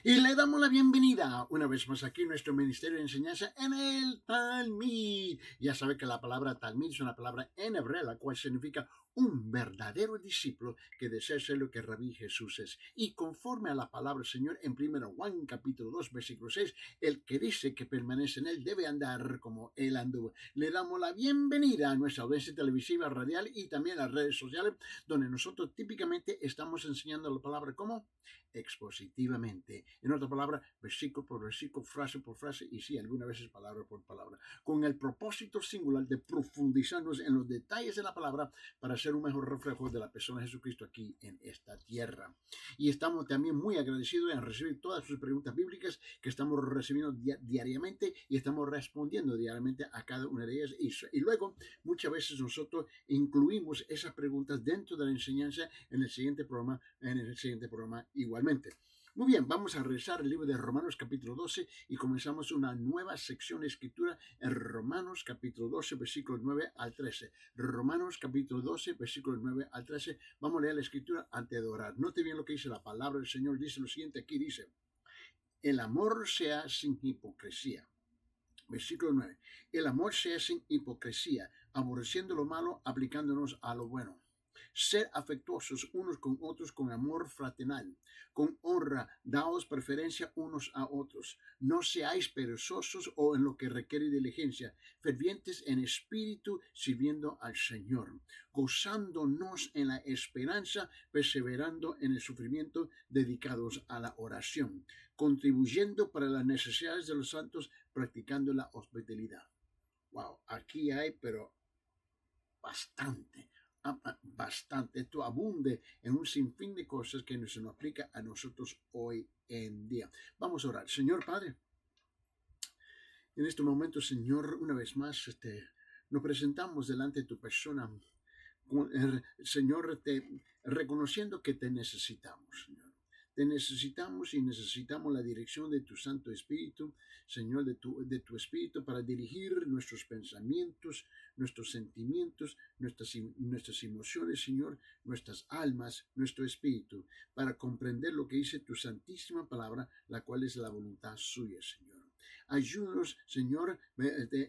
Y le damos la bienvenida una vez más aquí en nuestro Ministerio de Enseñanza en el Talmud. Ya sabe que la palabra Talmud es una palabra en hebreo, la cual significa un verdadero discípulo que desea ser lo que Rabí Jesús es. Y conforme a la palabra del Señor en 1 Juan capítulo 2 versículo 6, el que dice que permanece en él debe andar como él anduvo. Le damos la bienvenida a nuestra audiencia televisiva, radial y también a las redes sociales, donde nosotros típicamente estamos enseñando la palabra como expositivamente. En otra palabra, versículo por versículo, frase por frase y sí, algunas veces palabra por palabra, con el propósito singular de profundizarnos en los detalles de la palabra para ser un mejor reflejo de la persona de Jesucristo aquí en esta tierra. Y estamos también muy agradecidos en recibir todas sus preguntas bíblicas que estamos recibiendo diariamente y estamos respondiendo diariamente a cada una de ellas. Y luego, muchas veces nosotros incluimos esas preguntas dentro de la enseñanza en el siguiente programa igualmente. Muy bien, vamos a revisar el libro de Romanos capítulo 12 y comenzamos una nueva sección de escritura en Romanos capítulo 12, versículos 9 al 13. Romanos capítulo 12, versículos 9 al 13. Vamos a leer la escritura antes de orar. Note bien lo que dice la palabra del Señor. Dice lo siguiente, aquí dice: el amor sea sin hipocresía. Versículo 9. El amor sea sin hipocresía, aborreciendo lo malo, aplicándonos a lo bueno. Ser afectuosos unos con otros con amor fraternal, con honra, daos preferencia unos a otros. No seáis perezosos o en lo que requiere diligencia, fervientes en espíritu, sirviendo al Señor, gozándonos en la esperanza, perseverando en el sufrimiento, dedicados a la oración, contribuyendo para las necesidades de los santos, practicando la hospitalidad. Wow, aquí hay, pero bastante. Esto abunde en un sinfín de cosas que se nos aplica a nosotros hoy en día. Vamos a orar. Señor Padre, en este momento, Señor, una vez más, nos presentamos delante de tu persona, Señor, reconociendo que te necesitamos, Señor. Te necesitamos y necesitamos la dirección de tu Santo Espíritu, Señor, de tu Espíritu para dirigir nuestros pensamientos, nuestros sentimientos, nuestras emociones, Señor, nuestras almas, nuestro espíritu, para comprender lo que dice tu santísima palabra, la cual es la voluntad suya, Señor. Ayúdanos, Señor,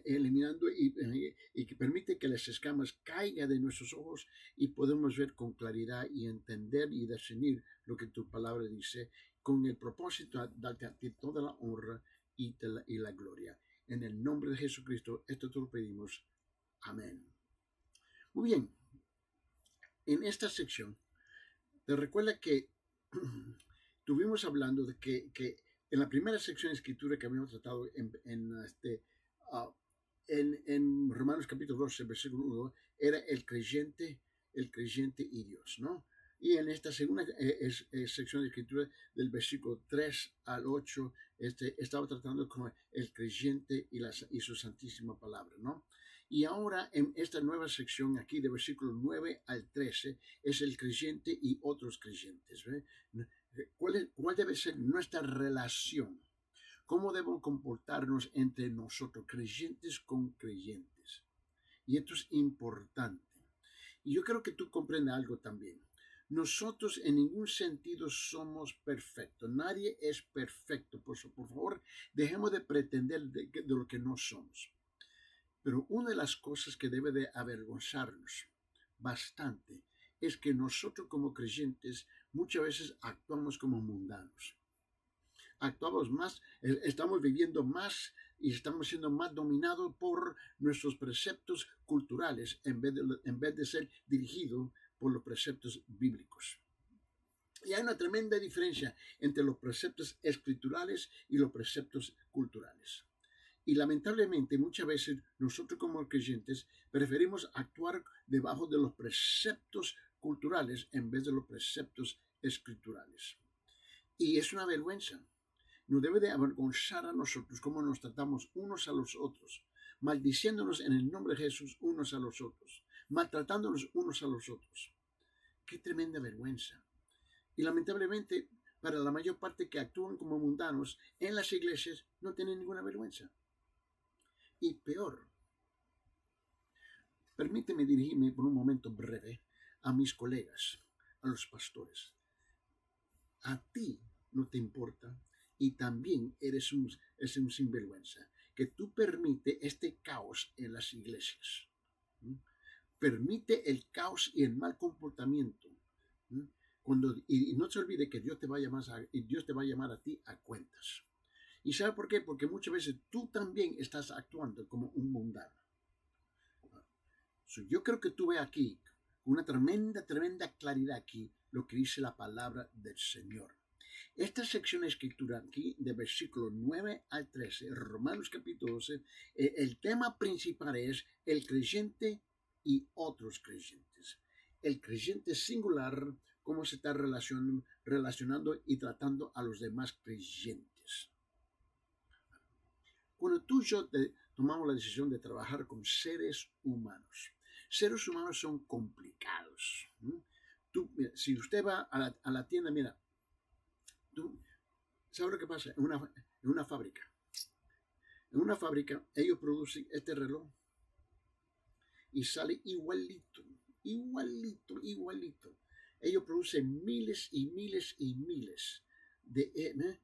eliminando y que permite que las escamas caigan de nuestros ojos y podemos ver con claridad y entender y discernir lo que tu palabra dice, con el propósito de darte a ti toda la honra y la gloria. En el nombre de Jesucristo, esto te lo pedimos. Amén. Muy bien, en esta sección, te recuerda que estuvimos hablando de que en la primera sección de escritura que habíamos tratado en Romanos capítulo 12, versículo 1, era el creyente y Dios, ¿no? Y en esta segunda sección de escritura, del versículo 3 al 8, estaba tratando con el creyente y su santísima palabra, ¿no? Y ahora en esta nueva sección aquí, de versículo 9 al 13, es el creyente y otros creyentes. ¿Ve? ¿Cuál debe ser nuestra relación? ¿Cómo debemos comportarnos entre nosotros, creyentes con creyentes? Y esto es importante. Y yo creo que tú comprendes algo también. Nosotros en ningún sentido somos perfectos. Nadie es perfecto. Por favor, dejemos de pretender de lo que no somos. Pero una de las cosas que debe de avergonzarnos bastante es que nosotros como creyentes muchas veces actuamos como mundanos. Actuamos más, estamos viviendo más y estamos siendo más dominados por nuestros preceptos culturales en vez de ser dirigidos por los preceptos bíblicos. Y hay una tremenda diferencia entre los preceptos escriturales y los preceptos culturales. Y lamentablemente muchas veces nosotros como creyentes preferimos actuar debajo de los preceptos culturales en vez de los preceptos escriturales. Y es una vergüenza. Nos debe de avergonzar a nosotros cómo nos tratamos unos a los otros, maldiciéndonos en el nombre de Jesús unos a los otros, maltratándonos unos a los otros. ¡Qué tremenda vergüenza! Y lamentablemente, para la mayor parte que actúan como mundanos en las iglesias, no tienen ninguna vergüenza. Y peor, permíteme dirigirme por un momento breve a mis colegas, a los pastores. A ti no te importa y también es un sinvergüenza, que tú permites este caos en las iglesias. Permite el caos y el mal comportamiento. Y no se olvide que Dios te va a llamar a ti a cuentas. ¿Y sabe por qué? Porque muchas veces tú también estás actuando como un mundano. Yo creo que tú ves aquí una tremenda claridad aquí lo que dice la palabra del Señor. Esta sección de escritura aquí, de versículos 9 al 13, Romanos capítulo 12, el tema principal es el creyente y otros creyentes. El creyente singular, cómo se está relacionando y tratando a los demás creyentes. Cuando tú y yo tomamos la decisión de trabajar con seres humanos son complicados. Si usted va a la tienda, mira, tú sabes lo que pasa en una fábrica. En una fábrica, ellos producen este reloj y sale igualito. Ellos producen miles y miles y miles de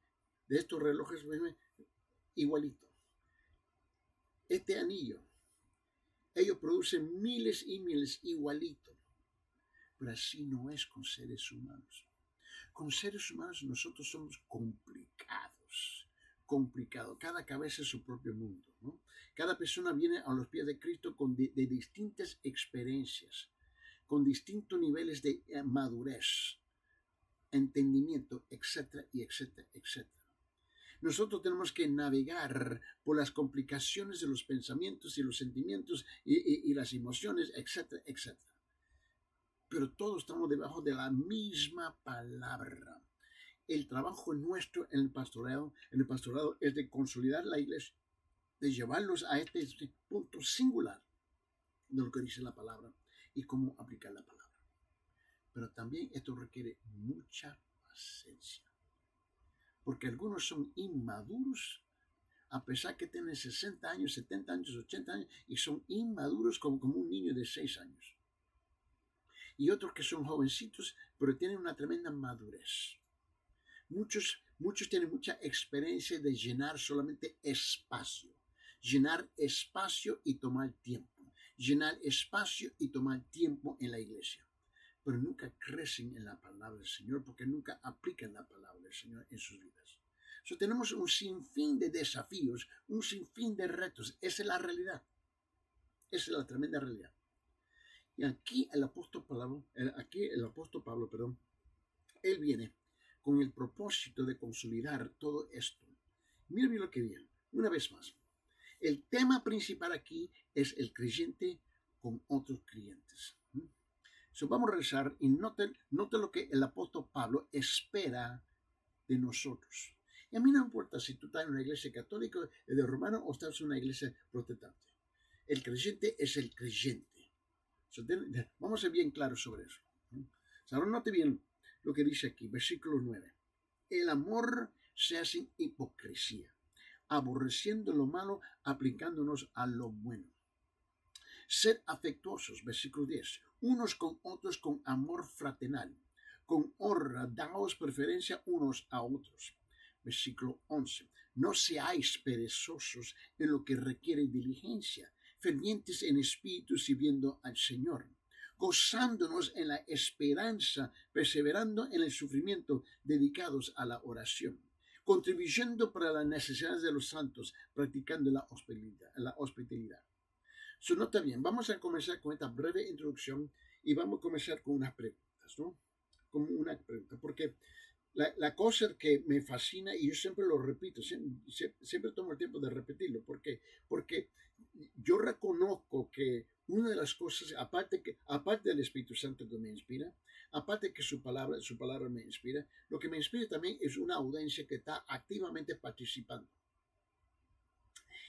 estos relojes igualito. Este anillo, ellos producen miles y miles igualito. Pero así no es con seres humanos. Con seres humanos nosotros somos complicados. Cada cabeza es su propio mundo, ¿no? Cada persona viene a los pies de Cristo de distintas experiencias, con distintos niveles de madurez, entendimiento, etcétera, y etcétera, etcétera. Nosotros tenemos que navegar por las complicaciones de los pensamientos y los sentimientos y las emociones, etcétera, etcétera. Pero todos estamos debajo de la misma palabra. El trabajo nuestro en el pastorado es de consolidar la iglesia, de llevarlos a este punto singular de lo que dice la palabra y cómo aplicar la palabra. Pero también esto requiere mucha paciencia. Porque algunos son inmaduros, a pesar que tienen 60 años, 70 años, 80 años, y son inmaduros como un niño de 6 años. Y otros que son jovencitos, pero tienen una tremenda madurez. Muchos tienen mucha experiencia de llenar solamente espacio. Llenar espacio y tomar tiempo. Llenar espacio y tomar tiempo en la iglesia. Pero nunca crecen en la palabra del Señor porque nunca aplican la palabra del Señor en sus vidas. Tenemos un sinfín de desafíos, un sinfín de retos. Esa es la realidad. Esa es la tremenda realidad. Y aquí el apóstol Pablo, él viene con el propósito de consolidar todo esto. Miren bien lo que dice. Una vez más, el tema principal aquí es el creyente con otros creyentes. Vamos a regresar y note lo que el apóstol Pablo espera de nosotros. Y a mí no importa si tú estás en una iglesia católica de romano o estás en una iglesia protestante. El creyente es el creyente. Vamos a ser bien claros sobre eso. Ahora note bien lo que dice aquí, versículo 9. El amor se hace sin hipocresía, aborreciendo lo malo, aplicándonos a lo bueno. Sed afectuosos, versículo 10, unos con otros con amor fraternal, con honra, daos preferencia unos a otros. Versículo 11, no seáis perezosos en lo que requiere diligencia, fervientes en espíritu sirviendo al Señor, gozándonos en la esperanza, perseverando en el sufrimiento, dedicados a la oración, contribuyendo para las necesidades de los santos, practicando la hospitalidad. Nota bien, vamos a comenzar con esta breve introducción y vamos a comenzar con unas preguntas, ¿no? Como una pregunta, porque la cosa que me fascina, y yo siempre lo repito, siempre tomo el tiempo de repetirlo, porque yo reconozco que una de las cosas, aparte del Espíritu Santo que me inspira, aparte que su palabra me inspira, lo que me inspira también es una audiencia que está activamente participando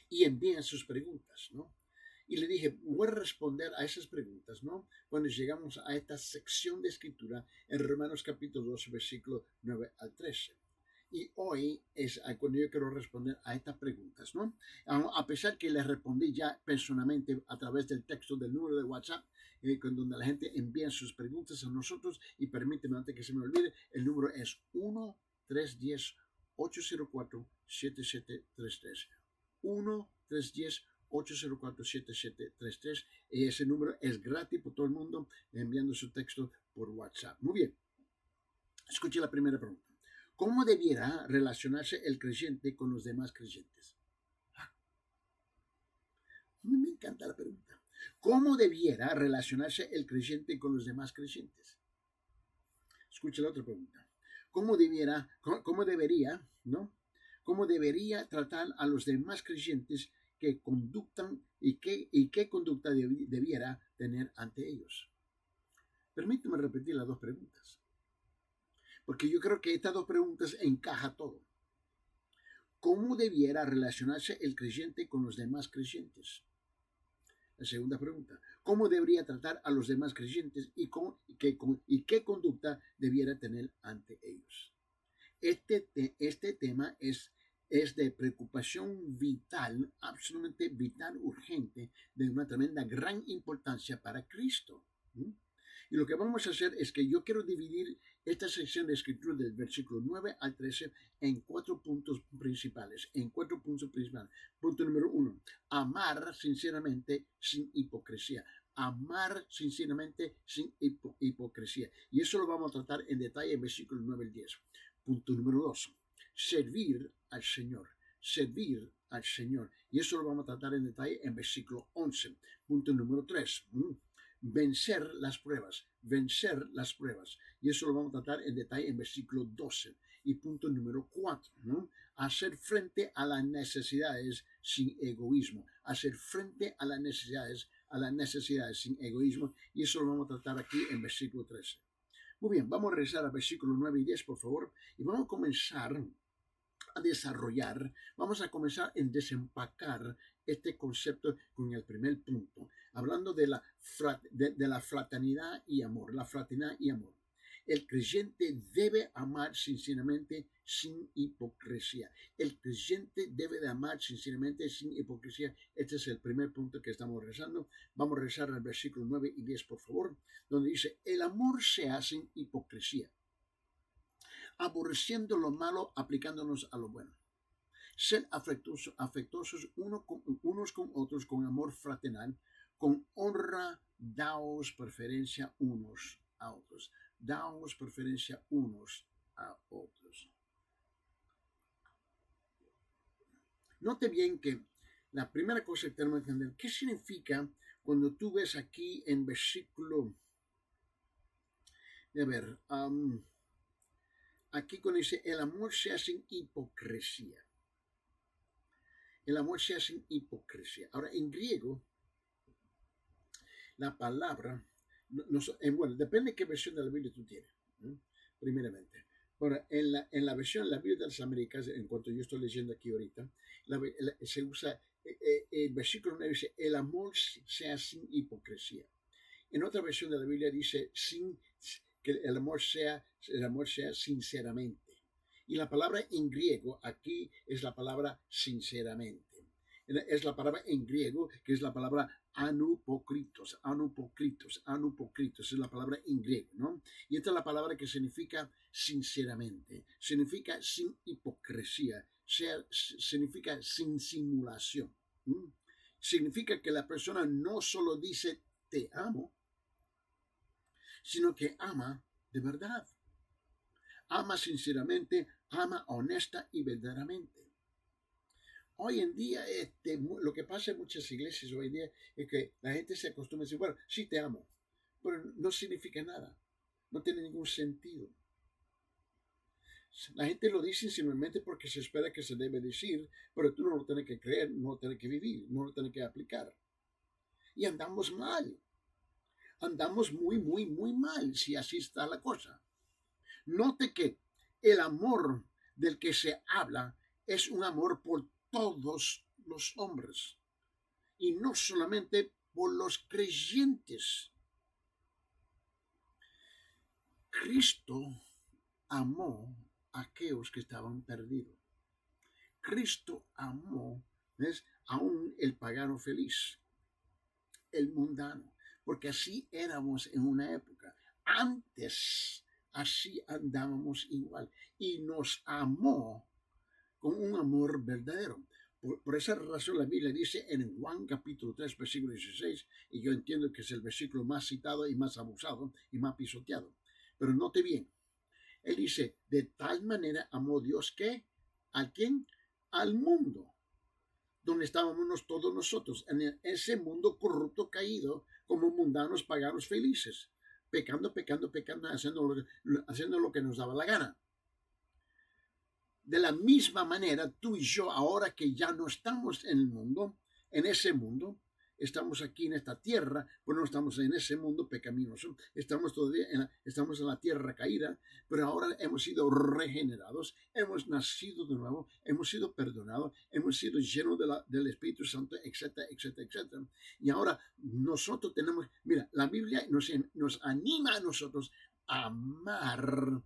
y envían sus preguntas, ¿no? Y le dije, voy a responder a esas preguntas, ¿no? Cuando llegamos a esta sección de escritura en Romanos capítulo 12, versículo 9 al 13. Y hoy es cuando yo quiero responder a estas preguntas, ¿no? A pesar que les respondí ya personalmente a través del texto del número de WhatsApp, donde la gente envía sus preguntas a nosotros, y permíteme antes que se me olvide, el número es 1-310 1-310-804-7733. 1-310-804-7733. Y ese número es gratis por todo el mundo, enviando su texto por WhatsApp. Muy bien. Escuche la primera pregunta. ¿Cómo debiera relacionarse el creyente con los demás creyentes? Me encanta la pregunta. ¿Cómo debiera relacionarse el creyente con los demás creyentes? Escucha la otra pregunta. ¿Cómo debería, ¿no? ¿Cómo debería tratar a los demás creyentes que conductan y qué conducta debiera tener ante ellos? Permíteme repetir las dos preguntas, porque yo creo que estas dos preguntas encajan todo. ¿Cómo debiera relacionarse el creyente con los demás creyentes? La segunda pregunta, ¿cómo debería tratar a los demás creyentes y qué conducta debiera tener ante ellos? Este tema es de preocupación vital, absolutamente vital, urgente, de una tremenda gran importancia para Cristo. Y lo que vamos a hacer es que yo quiero dividir esta sección de escritura del versículo 9 al 13 en 4 puntos principales. Punto número 1, amar sinceramente sin hipocresía. Amar sinceramente sin hipocresía. Y eso lo vamos a tratar en detalle en versículos 9 al 10. Punto número 2, servir al Señor. Servir al Señor. Y eso lo vamos a tratar en detalle en versículo 11. Punto número 3, vencer las pruebas. Vencer las pruebas. Y eso lo vamos a tratar en detalle en versículo 12. Y punto número 4, hacer frente a las necesidades sin egoísmo. Hacer frente a las necesidades sin egoísmo. Y eso lo vamos a tratar aquí en versículo 13. Muy bien, vamos a regresar a versículos 9 y 10, por favor, y vamos a comenzar a desarrollar, vamos a comenzar a desempacar este concepto con el primer punto, hablando de la fraternidad y amor, la fraternidad y amor. El creyente debe amar sinceramente sin hipocresía. El creyente debe de amar sinceramente sin hipocresía. Este es el primer punto que estamos rezando. Vamos a rezar al versículo 9 y 10, por favor, donde dice, el amor se hace sin hipocresía, aborreciendo lo malo, aplicándonos a lo bueno. Ser afectuosos unos con otros con amor fraternal, con honra, daos preferencia unos a otros. Daos preferencia unos a otros. Note bien que la primera cosa que tenemos que entender, ¿qué significa cuando tú ves aquí en versículo, aquí cuando dice, el amor sea sin hipocresía? El amor sea sin hipocresía. Ahora, en griego, la palabra, bueno, depende de qué versión de la Biblia tú tienes, primeramente. Ahora, en la versión de la Biblia de las Américas, en cuanto yo estoy leyendo aquí ahorita, se usa, el versículo 9 dice, el amor sea sin hipocresía. En otra versión de la Biblia dice, que el amor sea sinceramente. Y la palabra en griego aquí es la palabra sinceramente. Es la palabra en griego que es la palabra anupokritos, es la palabra en griego, ¿no? Y esta es la palabra que significa sinceramente, significa sin hipocresía, significa sin simulación. Significa que la persona no solo dice te amo, sino que ama de verdad. Ama sinceramente, ama honesta y verdaderamente. Hoy en día, lo que pasa en muchas iglesias hoy en día es que la gente se acostumbra a decir, bueno, sí te amo, pero no significa nada, no tiene ningún sentido. La gente lo dice simplemente porque se espera que se debe decir, pero tú no lo tienes que creer, no lo tienes que vivir, no lo tienes que aplicar. Y andamos mal, andamos muy, muy, muy mal si así está la cosa. Note que el amor del que se habla es un amor por todos los hombres y no solamente por los creyentes. Cristo amó a aquellos que estaban perdidos. Cristo amó, ¿ves?, aún el pagano feliz, el mundano, porque así éramos en una época. Antes así andábamos igual y nos amó con un amor verdadero. Por esa razón la Biblia dice en Juan capítulo 3, versículo 16, y yo entiendo que es el versículo más citado y más abusado y más pisoteado. Pero note bien, él dice, de tal manera amó Dios que, ¿a quién? Al mundo, donde estábamos todos nosotros, en ese mundo corrupto, caído, como mundanos, paganos, felices, pecando, haciendo lo que nos daba la gana. De la misma manera, tú y yo, ahora que ya no estamos en el mundo, en ese mundo, estamos aquí en esta tierra, pues no estamos en ese mundo pecaminoso, estamos todavía estamos en la tierra caída, pero ahora hemos sido regenerados, hemos nacido de nuevo, hemos sido perdonados, hemos sido llenos del Espíritu Santo, etcétera, etcétera, etcétera. Y ahora nosotros tenemos, mira, la Biblia nos anima a nosotros a amar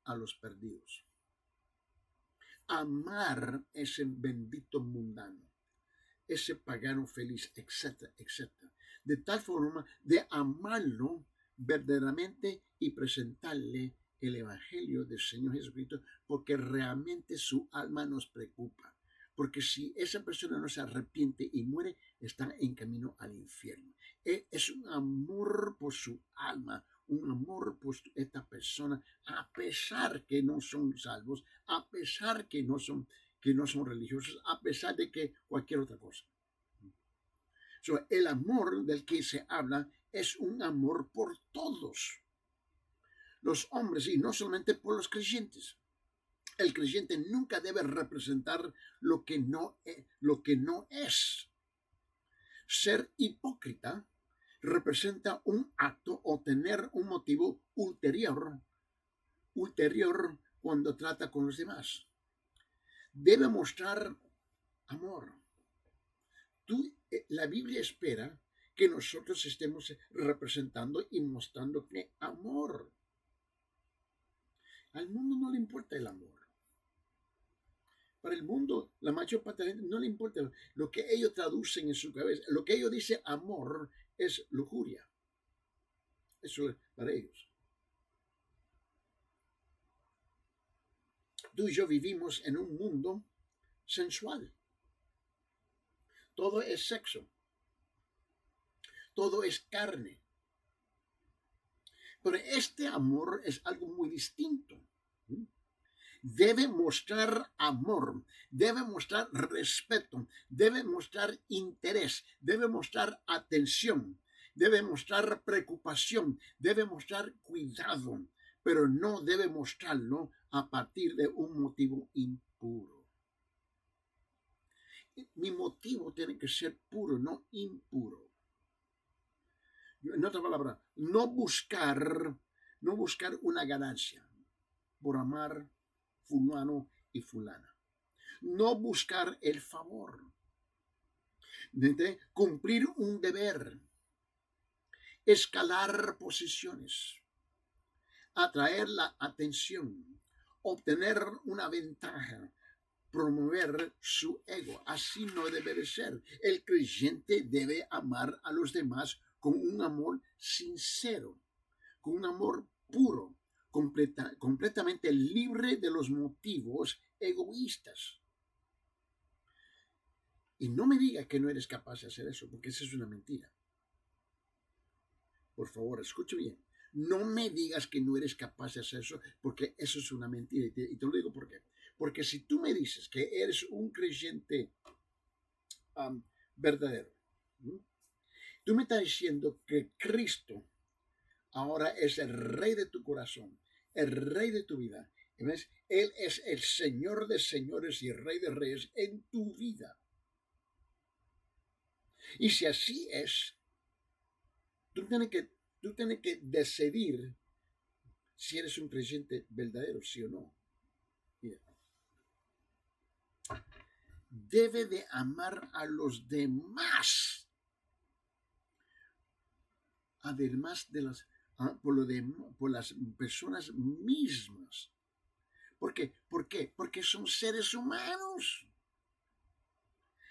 a los perdidos. Amar ese bendito mundano, ese pagano feliz, etcétera, etcétera. De tal forma de amarlo verdaderamente y presentarle el Evangelio del Señor Jesucristo, porque realmente su alma nos preocupa. Porque si esa persona no se arrepiente y muere, está en camino al infierno. Es un amor por su alma, un amor por esta persona, a pesar que no son salvos, a pesar que no son religiosos, a pesar de que cualquier otra cosa. El amor del que se habla es un amor por todos los hombres y no solamente por los creyentes. El creyente nunca debe representar lo que no es. Ser hipócrita representa un acto o tener un motivo ulterior cuando trata con los demás. Debe mostrar amor. La Biblia espera que nosotros estemos representando y mostrando amor. Al mundo no le importa el amor. Para el mundo, la mayor parte de la gente no le importa lo que ellos traducen en su cabeza. Lo que ellos dicen amor es lujuria. Eso es para ellos. Tú y yo vivimos en un mundo sensual. Todo es sexo. Todo es carne. Pero este amor es algo muy distinto. Debe mostrar amor, debe mostrar respeto, debe mostrar interés, debe mostrar atención, debe mostrar preocupación, debe mostrar cuidado, pero no debe mostrarlo a partir de un motivo impuro. Mi motivo tiene que ser puro, no impuro. En otra palabra, no buscar una ganancia por amar fulano y fulana. No buscar el favor. De cumplir un deber. Escalar posiciones. Atraer la atención. Obtener una ventaja. Promover su ego. Así no debe de ser. El creyente debe amar a los demás con un amor sincero, con un amor puro, completamente libre de los motivos egoístas. Y no me diga que no eres capaz de hacer eso, porque esa es una mentira. Por favor, escuche bien. No me digas que no eres capaz de hacer eso, porque eso es una mentira. Y te lo digo por qué. Porque si tú me dices que eres un creyente verdadero, tú me estás diciendo que Cristo ahora es el rey de tu corazón, el rey de tu vida. ¿Ves? Él es el Señor de señores y Rey de reyes en tu vida. Y si así es, tú tienes que decidir si eres un creyente verdadero, sí o no. Mira. Debe de amar a los demás, además de por las personas mismas. ¿Por qué? ¿Por qué? Porque son seres humanos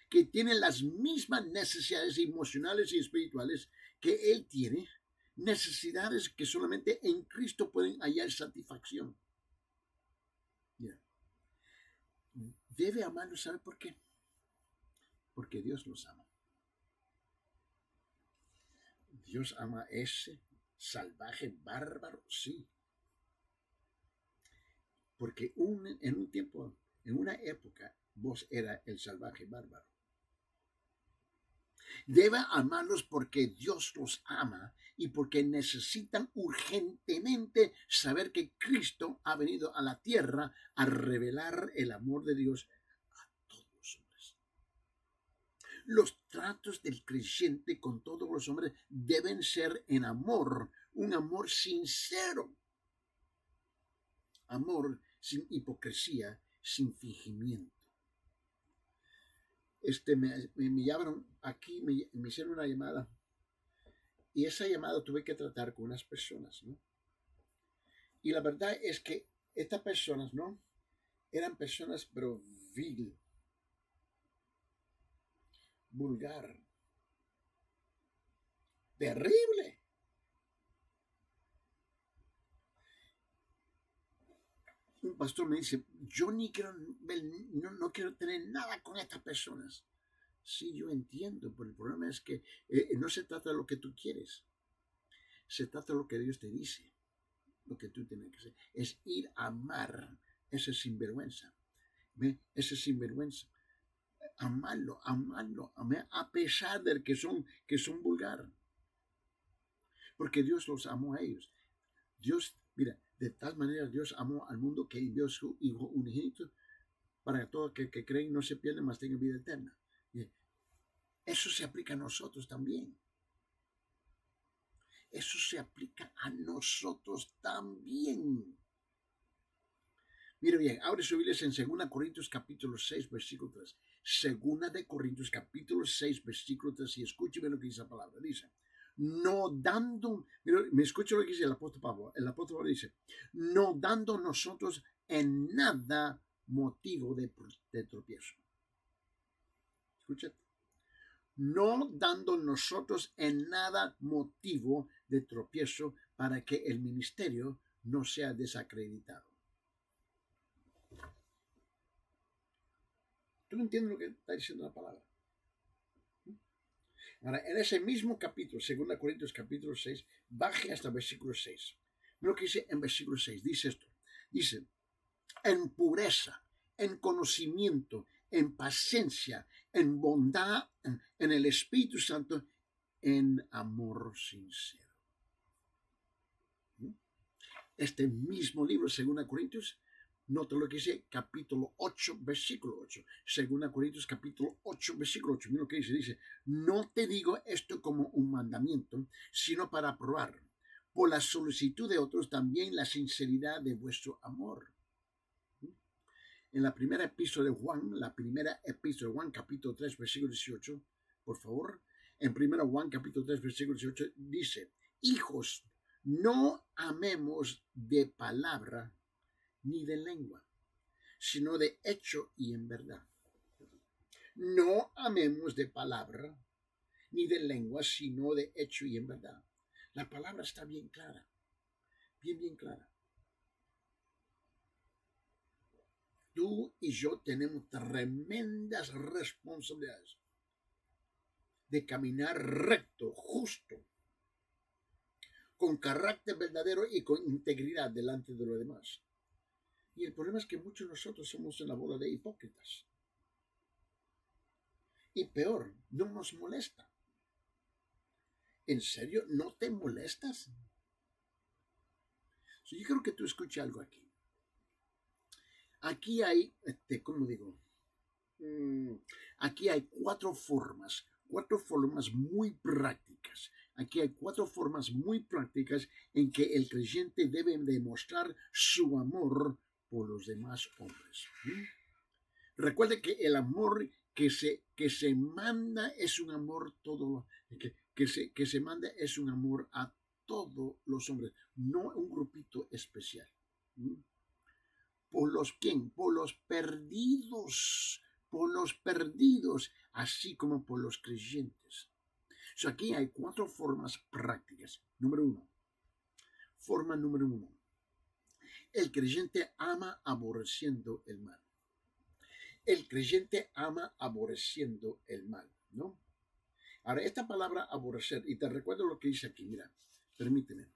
que tienen las mismas necesidades emocionales y espirituales que él tiene, necesidades que solamente en Cristo pueden hallar satisfacción. Yeah. Debe amarlos, ¿sabe por qué? Porque Dios los ama. Dios ama a ese salvaje bárbaro, sí. Porque en un tiempo, en una época, vos era el salvaje bárbaro. Debe amarlos porque Dios los ama y porque necesitan urgentemente saber que Cristo ha venido a la tierra a revelar el amor de Dios a todos los hombres. Los tratos del creyente con todos los hombres deben ser en amor, un amor sincero. Amor sin hipocresía, sin fingimiento. Me llamaron aquí, me hicieron una llamada y esa llamada tuve que tratar con unas personas, ¿no? Y la verdad es que estas personas, ¿no? Eran personas pero vil, vulgar, terrible. Un pastor me dice, yo ni quiero ver, no quiero tener nada con estas personas. Sí, yo entiendo, pero el problema es que no se trata de lo que tú quieres, se trata de lo que Dios te dice. Lo que tú tienes que hacer es ir a amar ese sinvergüenza. ¿Ve? Ese sinvergüenza. Amarlo, a pesar de que son vulgar. Porque Dios los amó a ellos. Dios, mira, de tal manera Dios amó al mundo que envió su Hijo unigénito para que todos que creen no se pierdan, mas tengan vida eterna. Eso se aplica a nosotros también. Eso se aplica a nosotros también. Mire bien, abre su Biblia en 2 Corintios capítulo 6, versículo 3. 2 Corintios capítulo 6, versículo 3. Y escúcheme lo que dice la palabra. Dice, no dando, mire, me escucha lo que dice el apóstol Pablo. El apóstol Pablo dice, no dando nosotros en nada motivo de tropiezo. Escúchate. No dando nosotros en nada motivo de tropiezo para que el ministerio no sea desacreditado. ¿Tú no entiendes lo que está diciendo la palabra? Ahora, en ese mismo capítulo, 2 Corintios capítulo 6, baje hasta el versículo 6. Mira lo que dice en versículo 6. Dice esto. Dice, en pureza, en conocimiento, en paciencia, en bondad, en el Espíritu Santo, en amor sincero. Este mismo libro, 2 Corintios, nota lo que dice capítulo 8, versículo 8. 2 Corintios capítulo 8, versículo 8. Mira lo que dice. Dice, no te digo esto como un mandamiento, sino para probar por la solicitud de otros también la sinceridad de vuestro amor. En la primera epístola de Juan, capítulo 3, versículo 18, por favor, en 1 Juan, capítulo 3, versículo 18, dice, hijos, no amemos de palabra ni de lengua, sino de hecho y en verdad. No amemos de palabra ni de lengua, sino de hecho y en verdad. La palabra está bien clara, bien clara. Tú y yo tenemos tremendas responsabilidades de caminar recto, justo, con carácter verdadero y con integridad delante de los demás. Y el problema es que muchos de nosotros somos una bola de hipócritas. Y peor, no nos molesta. ¿En serio no te molestas? Yo creo que tú escuches algo aquí. Aquí hay, ¿cómo digo? Aquí hay cuatro formas muy prácticas. Aquí hay cuatro formas muy prácticas en que el creyente debe demostrar su amor por los demás hombres. Recuerde que el amor que se manda es un amor que se manda es un amor a todos los hombres, no un grupito especial. ¿Por los quién? Por los perdidos, así como por los creyentes. Aquí hay cuatro formas prácticas. Forma número uno. El creyente ama aborreciendo el mal. el creyente ama aborreciendo el mal, ¿no? Ahora, esta palabra aborrecer, y te recuerdo lo que dice aquí, mira, permíteme.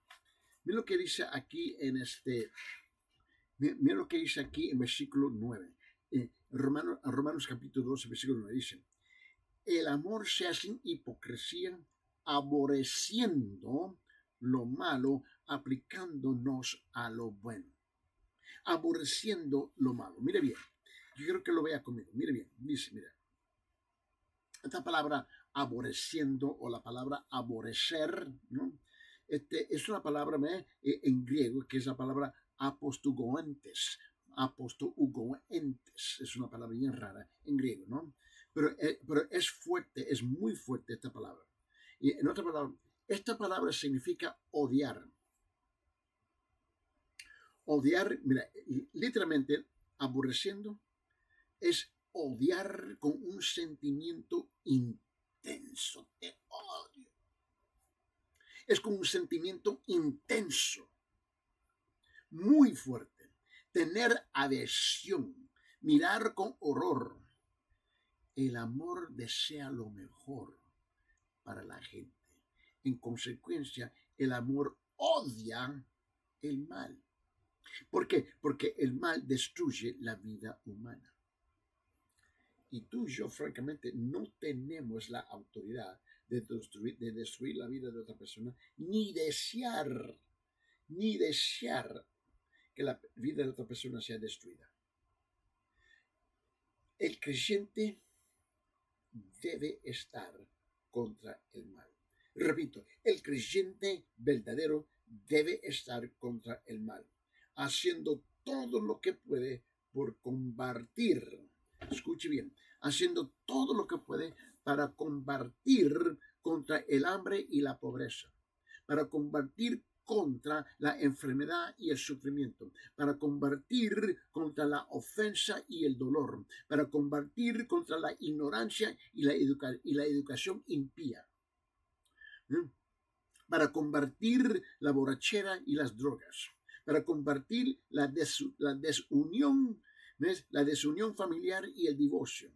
Mira lo que dice aquí mira lo que dice aquí en versículo 9. Romanos capítulo 12, versículo 9 dice, el amor sea sin hipocresía, aborreciendo lo malo, aplicándonos a lo bueno. Aborreciendo lo malo. Mire bien, yo quiero que lo vea conmigo. Mire bien, dice, mira. Esta palabra aborreciendo o la palabra aborrecer, ¿no? Es una palabra en griego que es la palabra apostugoentes. Apostugoentes es una palabra bien rara en griego, ¿no? Pero es fuerte, es muy fuerte esta palabra. Y en otra palabra, esta palabra significa odiar. Odiar, mira, literalmente aborreciendo es odiar con un sentimiento intenso de odio. Es con un sentimiento intenso, muy fuerte. Tener aversión, mirar con horror. El amor desea lo mejor para la gente. En consecuencia, el amor odia el mal. ¿Por qué? Porque el mal destruye la vida humana. Y tú y yo, francamente, no tenemos la autoridad de destruir la vida de otra persona, ni desear que la vida de otra persona sea destruida. El creyente debe estar contra el mal. Repito, el creyente verdadero debe estar contra el mal, haciendo todo lo que puede por combatir. Escuche bien, haciendo todo lo que puede para combatir contra el hambre y la pobreza, para combatir contra la enfermedad y el sufrimiento, para combatir contra la ofensa y el dolor, para combatir contra la ignorancia y la educación impía, para combatir la borrachera y las drogas, para combatir la desunión, la desunión familiar y el divorcio,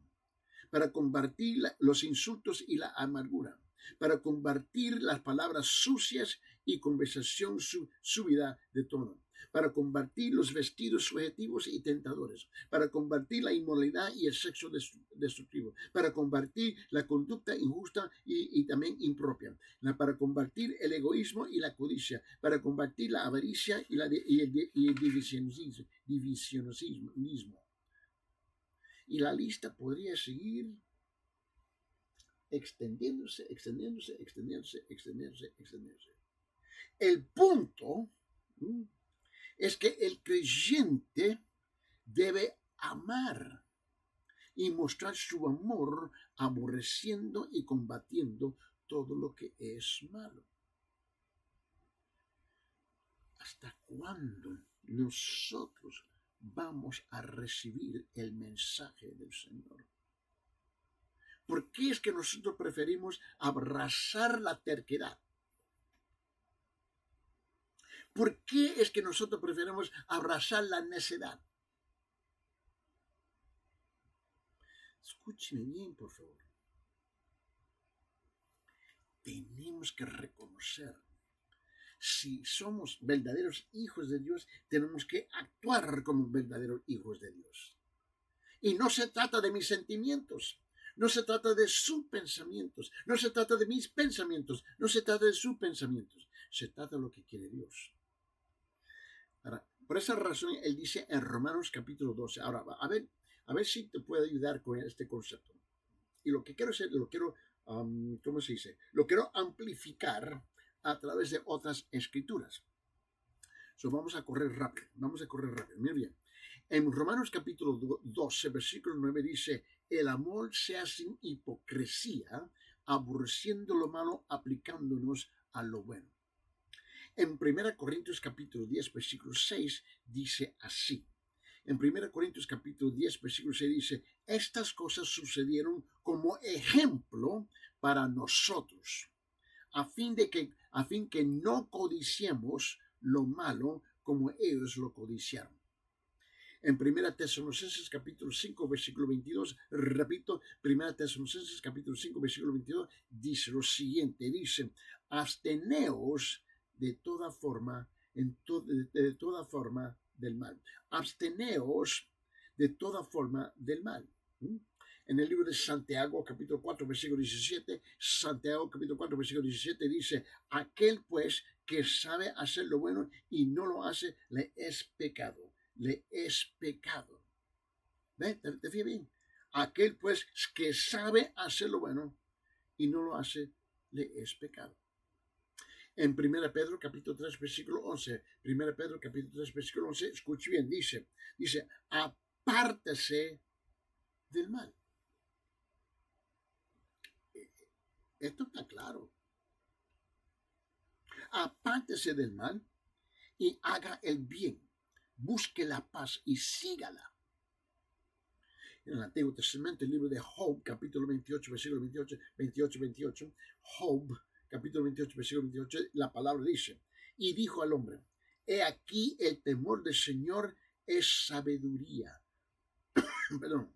para combatir los insultos y la amargura, para combatir las palabras sucias y conversación subida de tono, para combatir los vestidos subjetivos y tentadores, para combatir la inmoralidad y el sexo destructivo, para combatir la conducta injusta y también impropia, para combatir el egoísmo y la codicia, para combatir la avaricia y el divisionismo. Y la lista podría seguir extendiéndose. El punto es que el creyente debe amar y mostrar su amor aborreciendo y combatiendo todo lo que es malo. ¿Hasta cuándo nosotros vamos a recibir el mensaje del Señor? ¿Por qué es que nosotros preferimos abrazar la terquedad? ¿Por qué es que nosotros preferimos abrazar la necedad? Escúcheme bien, por favor. Tenemos que reconocer, si somos verdaderos hijos de Dios, tenemos que actuar como verdaderos hijos de Dios. Y no se trata de mis sentimientos. No se trata de sus pensamientos, no se trata de mis pensamientos, no se trata de sus pensamientos, se trata de lo que quiere Dios. Ahora, por esa razón, él dice en Romanos capítulo 12, ahora, a ver si te puedo ayudar con este concepto. Y lo que quiero hacer, ¿cómo se dice? Lo quiero amplificar a través de otras escrituras. Vamos a correr rápido, mira bien. En Romanos capítulo 12, versículo 9 dice, el amor sea sin hipocresía, aborreciendo lo malo, aplicándonos a lo bueno. En 1 Corintios capítulo 10, versículo 6 dice así. En 1 Corintios capítulo 10, versículo 6 dice, estas cosas sucedieron como ejemplo para nosotros, a fin que no codiciemos lo malo como ellos lo codiciaron. En 1 Tesalonicenses capítulo 5, versículo 22, repito, 1 Tesalonicenses capítulo 5, versículo 22, dice lo siguiente, dice, absteneos de toda forma, de toda forma del mal. Absteneos de toda forma del mal. En el libro de Santiago, capítulo 4, versículo 17, Santiago, capítulo 4, versículo 17, dice, aquel pues que sabe hacer lo bueno y no lo hace, le es pecado. Le es pecado. ¿Ve? ¿Te fijas bien? Aquel pues que sabe hacer lo bueno y no lo hace, le es pecado. En 1 Pedro capítulo 3 versículo 11, 1 Pedro capítulo 3 versículo 11, escuche bien, dice, apártese del mal. Esto está claro. Apártese del mal y haga el bien. Busque la paz y sígala. En el Antiguo Testamento, el libro de Job, capítulo 28, versículo 28, Job, capítulo 28, versículo 28, la palabra dice, y dijo al hombre, he aquí el temor del Señor es sabiduría. Perdón,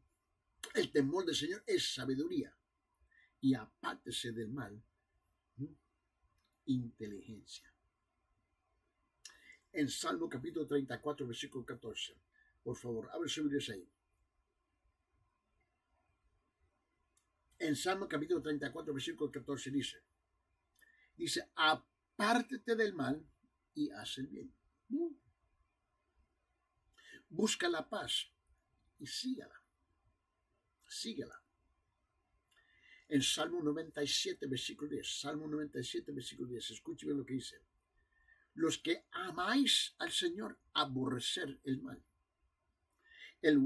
el temor del Señor es sabiduría. Y apártese del mal, inteligencia. En Salmo capítulo 34, versículo 14. Por favor, abre su Biblia ahí. En Salmo capítulo 34, versículo 14 dice, apártate del mal y haz el bien. Busca la paz y sígala. Síguela. En Salmo 97, versículo 10. Salmo 97, versículo 10. Escúcheme lo que dice. Los que amáis al Señor, aborrecer el mal. Él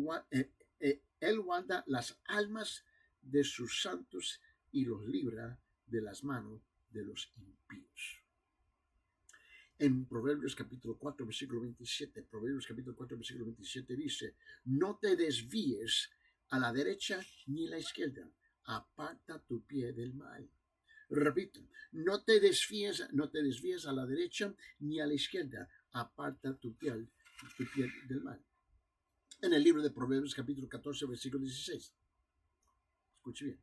guarda las almas de sus santos y los libra de las manos de los impíos. En Proverbios capítulo 4, versículo 27, Proverbios capítulo 4, versículo 27 dice, no te desvíes a la derecha ni a la izquierda, aparta tu pie del mal. Repito, no te desvíes a la derecha ni a la izquierda, aparta tu pie del mal. En el libro de Proverbios capítulo 14, versículo 16. Escuche bien.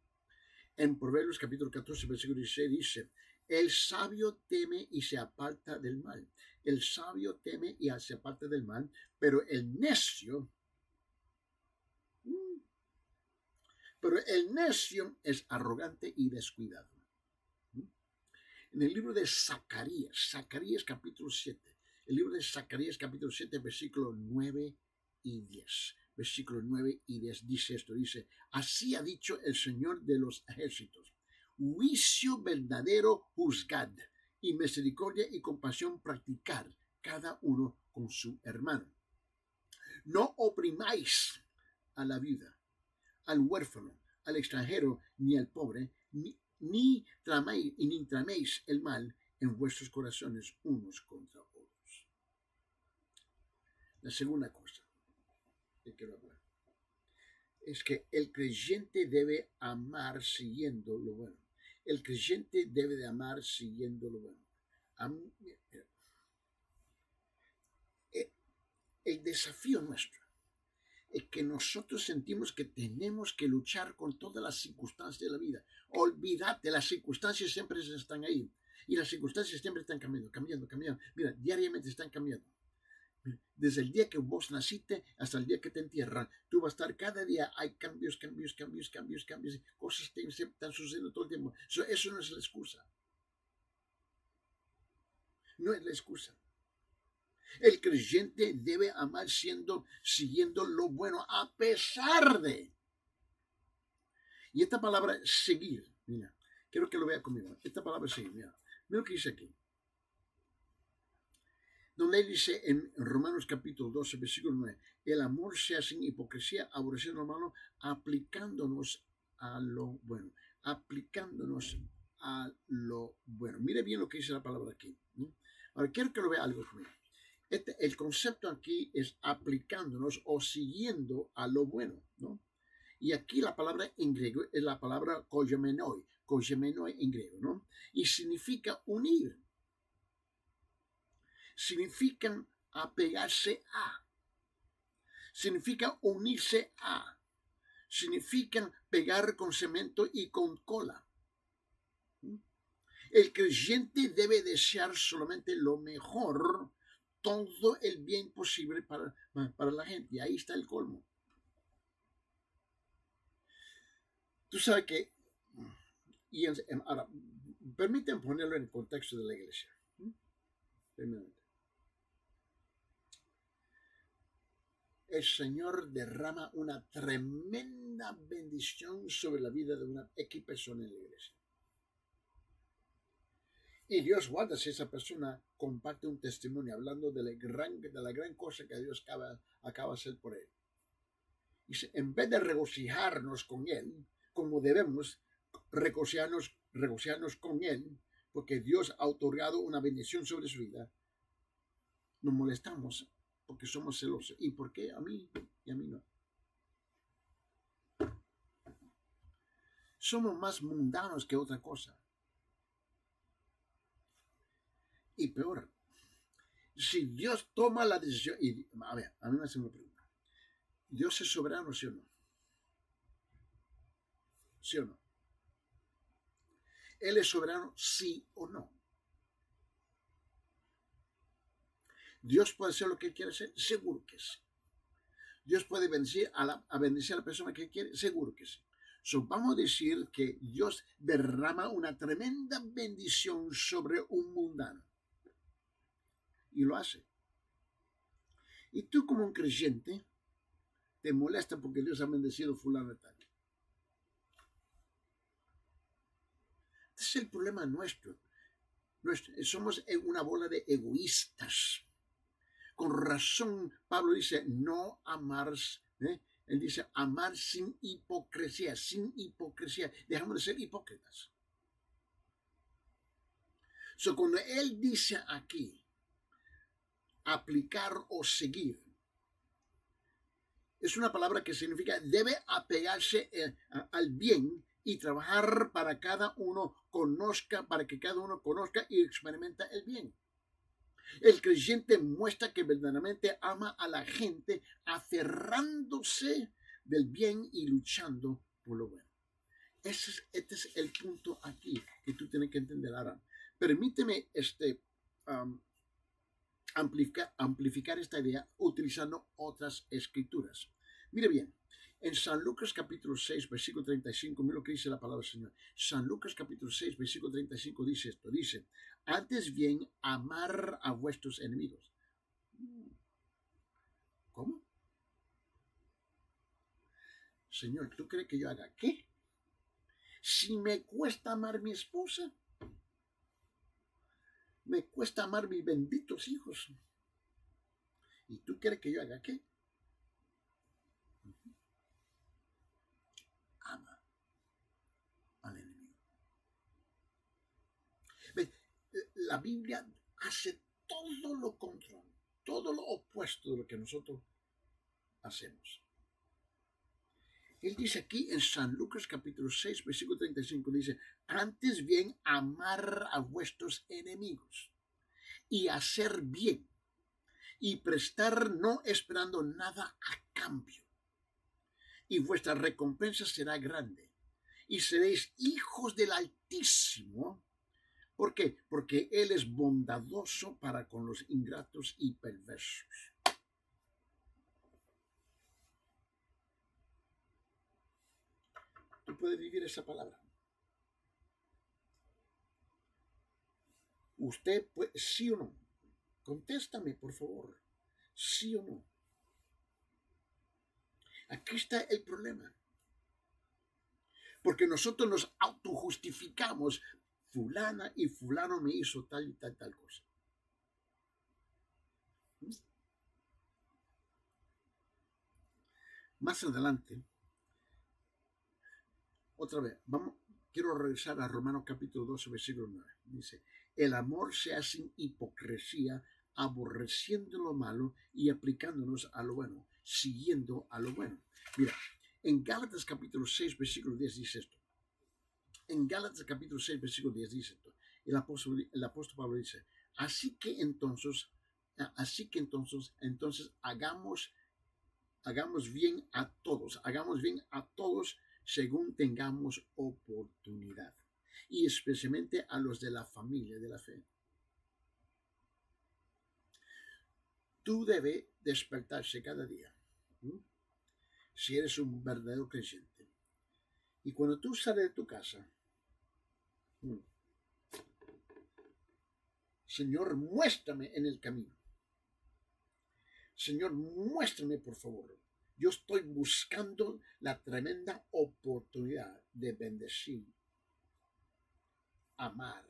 En Proverbios capítulo 14, versículo 16 dice, el sabio teme y se aparta del mal. El sabio teme y se aparta del mal, pero el necio es arrogante y descuidado. En el libro de Zacarías capítulo 7, el libro de Zacarías capítulo 7, versículo 9 y 10. Versículo 9 y 10 dice esto, dice, así ha dicho el Señor de los ejércitos, juicio verdadero juzgad, y misericordia y compasión practicar cada uno con su hermano. No oprimáis a la viuda, al huérfano, al extranjero, ni al pobre, ni traméis el mal en vuestros corazones unos contra otros. La segunda cosa que quiero hablar es que el creyente debe amar siguiendo lo bueno. El creyente debe de amar siguiendo lo bueno. El desafío nuestro es que nosotros sentimos que tenemos que luchar con todas las circunstancias de la vida. Olvídate, las circunstancias siempre están ahí. Y las circunstancias siempre están cambiando. Mira, diariamente están cambiando. Desde el día que vos naciste hasta el día que te entierran, tú vas a estar cada día, hay cambios, cosas están sucediendo todo el tiempo. Eso no es la excusa. No es la excusa. El creyente debe amar siguiendo lo bueno a pesar de. Y esta palabra seguir, mira, quiero que lo vea conmigo. Esta palabra seguir, mira lo que dice aquí. Donde dice en Romanos capítulo 12, versículo 9, el amor sea sin hipocresía, aborreciendo lo malo, aplicándonos a lo bueno. Aplicándonos a lo bueno. Mire bien lo que dice la palabra aquí, ¿no? Ahora quiero que lo vea algo conmigo. El concepto aquí es aplicándonos o siguiendo a lo bueno, ¿no? Y aquí la palabra en griego es la palabra koimenoi en griego, ¿no? Y significa unir. Significan apegarse a. significa unirse a, significa pegar con cemento y con cola. El creyente debe desear solamente lo mejor, todo el bien posible para la gente. Y ahí está el colmo. Tú sabes que, ahora, permítanme ponerlo en el contexto de la iglesia. El Señor derrama una tremenda bendición sobre la vida de una X persona en la iglesia. Y Dios guarda si esa persona comparte un testimonio hablando de la gran cosa que Dios acaba de hacer por él. Y en vez de regocijarnos con él, como debemos regocijarnos con él, porque Dios ha otorgado una bendición sobre su vida, nos molestamos porque somos celosos. ¿Y por qué a mí y a mí no? Somos más mundanos que otra cosa. Y peor, si Dios toma la decisión, y a ver, a mí me hacen una pregunta. ¿Dios es soberano, sí o no? ¿Sí o no? ¿Él es soberano, sí o no? ¿Dios puede hacer lo que Él quiere hacer? Seguro que sí. ¿Dios puede bendecir a la persona que quiere? Seguro que sí. Vamos a decir que Dios derrama una tremenda bendición sobre un mundano. Y lo hace. Y tú como un creyente te molesta porque Dios ha bendecido fulano y tal. Este es el problema nuestro. Somos una bola de egoístas. Con razón, Pablo dice, no amar, él dice, amar sin hipocresía, dejamos de ser hipócritas. Cuando él dice aquí, aplicar o seguir, es una palabra que significa debe apegarse al bien y trabajar para que cada uno conozca y experimenta el bien. El creyente muestra que verdaderamente ama a la gente aferrándose del bien y luchando por lo bueno. Este es el punto aquí que tú tienes que entender. Ahora, permíteme amplificar esta idea utilizando otras escrituras. Mire bien, en San Lucas capítulo 6, versículo 35, mira lo que dice la palabra del Señor. San Lucas capítulo 6, versículo 35 dice esto, dice, antes bien, amar a vuestros enemigos. ¿Cómo? Señor, ¿tú crees que yo haga qué? Si me cuesta amar a mi esposa, me cuesta amar a mis benditos hijos. ¿Y tú crees que yo haga qué? Ama al enemigo. La Biblia hace todo lo contrario, todo lo opuesto de lo que nosotros hacemos. Él dice aquí en San Lucas capítulo 6, versículo 35, dice, antes bien amar a vuestros enemigos y hacer bien y prestar no esperando nada a cambio. Y vuestra recompensa será grande y seréis hijos del Altísimo. ¿Por qué? Porque Él es bondadoso para con los ingratos y perversos. Tú puedes vivir esa palabra. Usted puede, sí o no. Contéstame, por favor. Sí o no. Aquí está el problema. Porque nosotros nos autojustificamos. Fulana y fulano me hizo tal y tal cosa. Más adelante, otra vez, quiero regresar a Romanos capítulo 12, versículo 9. Dice, el amor se hace sin hipocresía, aborreciendo lo malo y aplicándonos a lo bueno, siguiendo a lo bueno. Mira, en Gálatas capítulo 6, versículo 10 dice esto. En Gálatas capítulo 6, versículo 10 dice esto. El apóstol Pablo dice, así que entonces hagamos hagamos bien a todos según tengamos oportunidad, y especialmente a los de la familia de la fe. Tú debes despertarse cada día, ¿sí? Si eres un verdadero creyente. Y cuando tú sales de tu casa, Señor, muéstrame en el camino. Señor, muéstrame, por favor. Yo estoy buscando la tremenda oportunidad de bendecir, amar,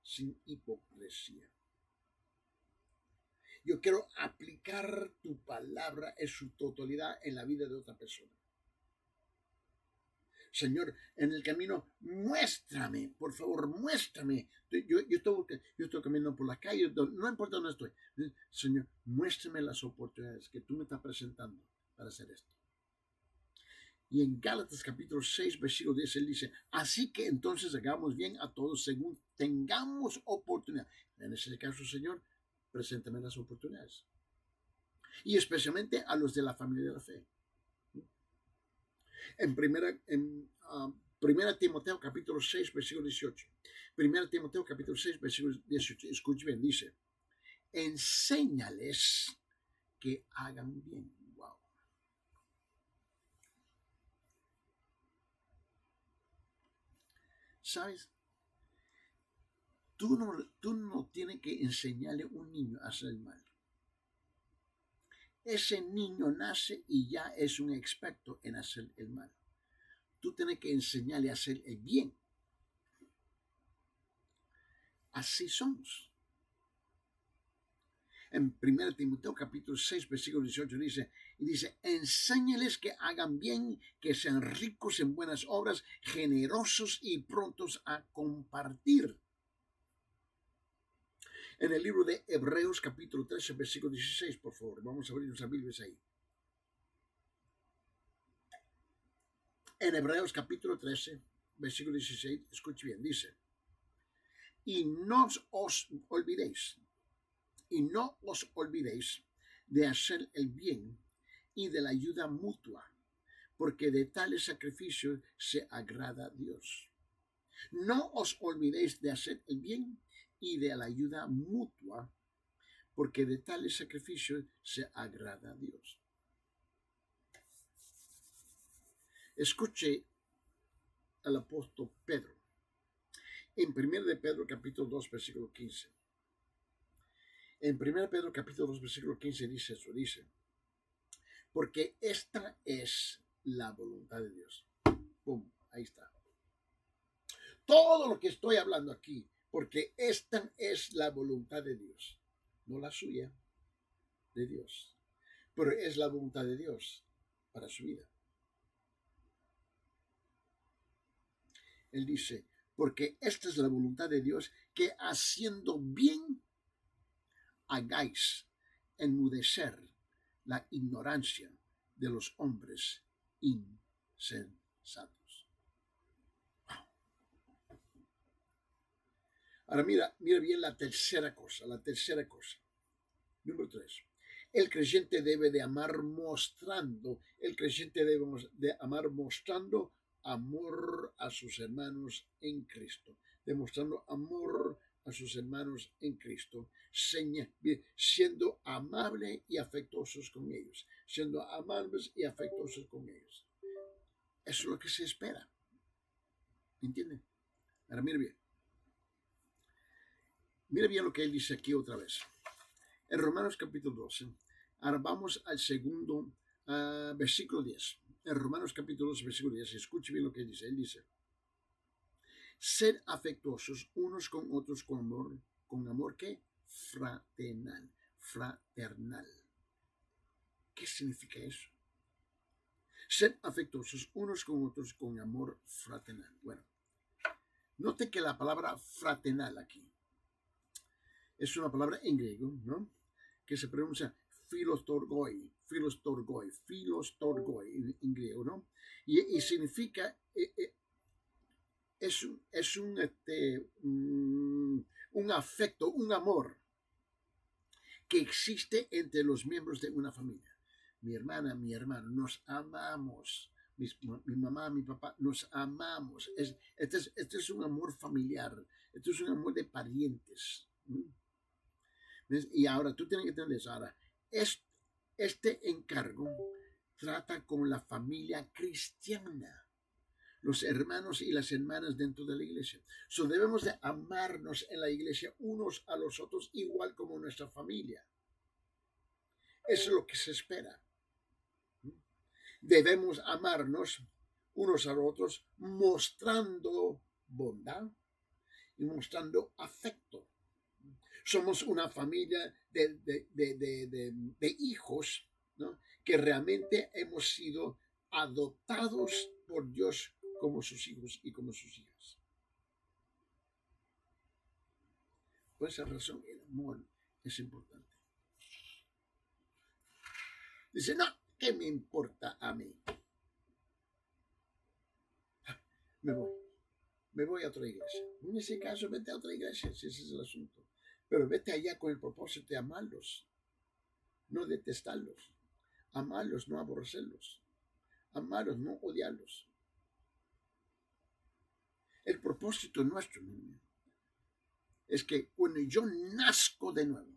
sin hipocresía. Yo quiero aplicar tu palabra en su totalidad en la vida de otra persona. Señor, en el camino, muéstrame, por favor, muéstrame. Yo estoy caminando por la calle, no importa dónde estoy. Señor, muéstrame las oportunidades que tú me estás presentando para hacer esto. Y en Gálatas capítulo 6, versículo 10, él dice, así que entonces hagamos bien a todos según tengamos oportunidad. En ese caso, Señor, preséntame las oportunidades. Y especialmente a los de la familia de la fe. En primera Timoteo capítulo 6, versículo 18. Primera Timoteo capítulo 6, versículo 18. Escuche bien, dice, enséñales que hagan bien. Wow. ¿Sabes? Tú no tienes que enseñarle a un niño a hacer el mal. Ese niño nace y ya es un experto en hacer el mal. Tú tienes que enseñarle a hacer el bien. Así somos. En 1 Timoteo capítulo 6, versículo 18 dice, enséñales que hagan bien, que sean ricos en buenas obras, generosos y prontos a compartir. En el libro de Hebreos capítulo 13, versículo 16, por favor, vamos a abrir nuestras Biblias ahí. En Hebreos capítulo 13, versículo 16, escuche bien, dice, y no os olvidéis de hacer el bien y de la ayuda mutua, porque de tales sacrificios se agrada a Dios. No os olvidéis de hacer el bien y de la ayuda mutua, porque de tales sacrificios se agrada a Dios. Escuche al apóstol Pedro. En 1 de Pedro capítulo 2, versículo 15. En 1 Pedro capítulo 2, versículo 15 dice eso, dice, porque esta es la voluntad de Dios. ¡Pum! Ahí está. Todo lo que estoy hablando aquí, porque esta es la voluntad de Dios, no la suya, de Dios, pero es la voluntad de Dios para su vida. Él dice, porque esta es la voluntad de Dios, que haciendo bien hagáis enmudecer la ignorancia de los hombres insensatos. Ahora mira bien la tercera cosa. Número 3. El creyente debe de amar mostrando amor a sus hermanos en Cristo. Demostrando amor a sus hermanos en Cristo, siendo amable y afectuosos con ellos. Siendo amables y afectuosos con ellos. Eso es lo que se espera. ¿Entienden? Ahora mire bien. Mira bien lo que él dice aquí otra vez. En Romanos capítulo 12. Ahora vamos al segundo versículo 10. En Romanos capítulo 12, versículo 10. Escuche bien lo que él dice. Él dice, sed afectuosos unos con otros con amor ¿qué? Fraternal. ¿Qué significa eso? Sed afectuosos unos con otros con amor fraternal. Bueno, note que la palabra fraternal aquí es una palabra en griego, ¿no? Que se pronuncia filostorgoi en griego, ¿no? Y significa, es un afecto, un amor que existe entre los miembros de una familia. mi hermana, mi hermano, nos amamos. Mi mamá, mi papá, nos amamos. Este es un amor familiar. Este es un amor de parientes. ¿Ves? Y ahora tú tienes que entender eso. Ahora, este encargo trata con la familia cristiana, los hermanos y las hermanas dentro de la iglesia. Debemos de amarnos en la iglesia unos a los otros igual como nuestra familia. Eso es lo que se espera. Debemos amarnos unos a los otros mostrando bondad y mostrando afecto. Somos una familia de hijos, ¿no?, que realmente hemos sido adoptados por Dios como sus hijos y como sus hijas. Por esa razón el amor es importante. Dice, no, ¿qué me importa a mí? Me voy a otra iglesia. En ese caso, vete a otra iglesia, si ese es el asunto. Pero vete allá con el propósito de amarlos, no detestarlos. Amarlos, no aborrecerlos. Amarlos, no odiarlos. El propósito nuestro, niño, es que cuando yo nazco de nuevo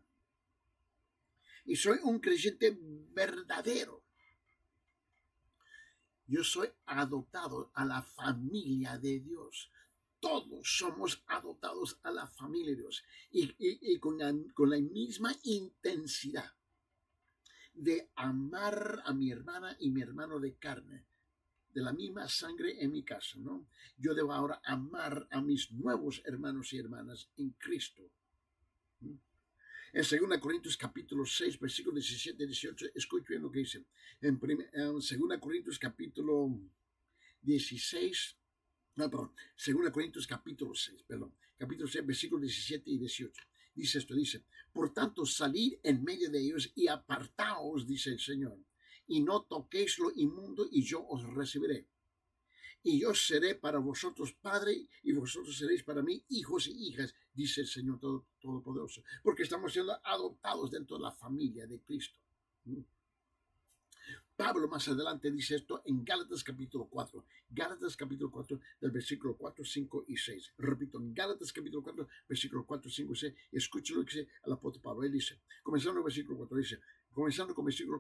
y soy un creyente verdadero, yo soy adoptado a la familia de Dios. Todos somos adoptados a la familia de Dios y con la misma intensidad de amar a mi hermana y mi hermano de carne, de la misma sangre en mi caso, ¿no? Yo debo ahora amar a mis nuevos hermanos y hermanas en Cristo. En 2 Corintios capítulo 6, versículos 17 y 18, escuchen lo que dice. En 2 Corintios capítulo 16, no, perdón, 2 Corintios capítulo 6, capítulo 6, versículos 17 y 18. Dice esto, dice, por tanto, salid en medio de ellos y apartaos, dice el Señor, y no toquéis lo inmundo, y yo os recibiré. Y yo seré para vosotros padre, y vosotros seréis para mí hijos y hijas, dice el Señor Todopoderoso, porque estamos siendo adoptados dentro de la familia de Cristo. Pablo más adelante dice esto en Gálatas capítulo 4. Gálatas capítulo 4 del versículo 4, 5 y 6. Repito, en Gálatas capítulo 4, versículo 4, 5 y 6. Escuchen lo que dice el apóstol Pablo. Él dice, comenzando con el versículo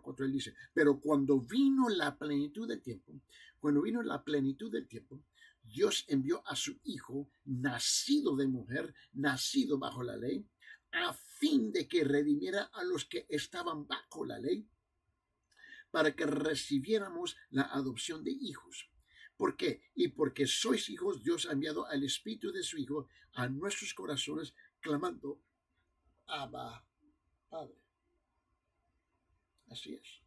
4, él dice, pero cuando vino la plenitud del tiempo, Dios envió a su Hijo, nacido de mujer, nacido bajo la ley, a fin de que redimiera a los que estaban bajo la ley, para que recibiéramos la adopción de hijos. ¿Por qué? Y porque sois hijos, Dios ha enviado al Espíritu de su Hijo a nuestros corazones, clamando, Abba, Padre. Así es.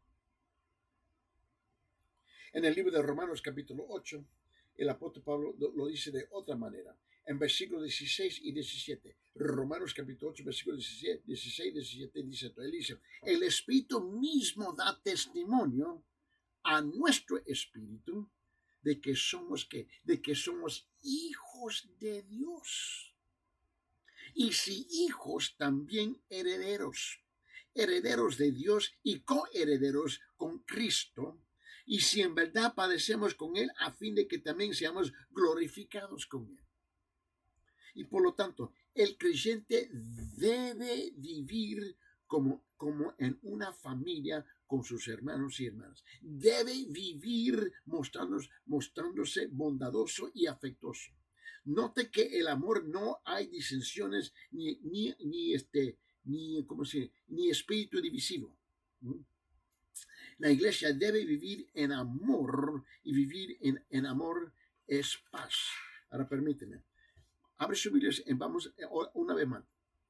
En el libro de Romanos capítulo 8, el apóstol Pablo lo dice de otra manera. En versículos 16 y 17, Romanos capítulo 8, versículos 16 y 17, dice esto. Él dice, el Espíritu mismo da testimonio a nuestro espíritu de que somos hijos de Dios. Y si hijos, también herederos, herederos de Dios y coherederos con Cristo. Y si en verdad padecemos con Él, a fin de que también seamos glorificados con Él. Y por lo tanto, el creyente debe vivir como en una familia con sus hermanos y hermanas. Debe vivir mostrándose bondadoso y afectuoso. Note que el amor no hay disensiones ni espíritu divisivo. La iglesia debe vivir en amor, y vivir en amor es paz. Ahora permíteme. Abre su Biblia y vamos una vez más.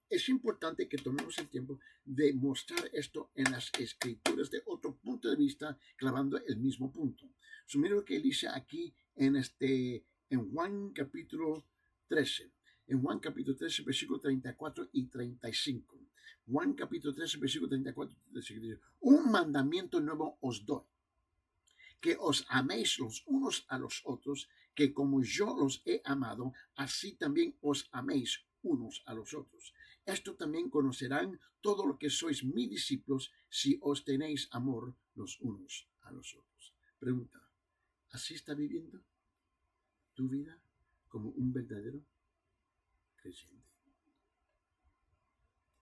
Es importante que tomemos el tiempo de mostrar esto en las escrituras de otro punto de vista, clavando el mismo punto. Mira lo que él dice aquí en Juan capítulo 13. En Juan capítulo 13, versículos 34 y 35. Juan capítulo 13, versículo 34 y 35. Un mandamiento nuevo os doy, que os améis los unos a los otros, que como yo los he amado, así también os améis unos a los otros. Esto también conocerán todo lo que sois mis discípulos si os tenéis amor los unos a los otros. Pregunta, ¿así está viviendo tu vida como un verdadero creyente?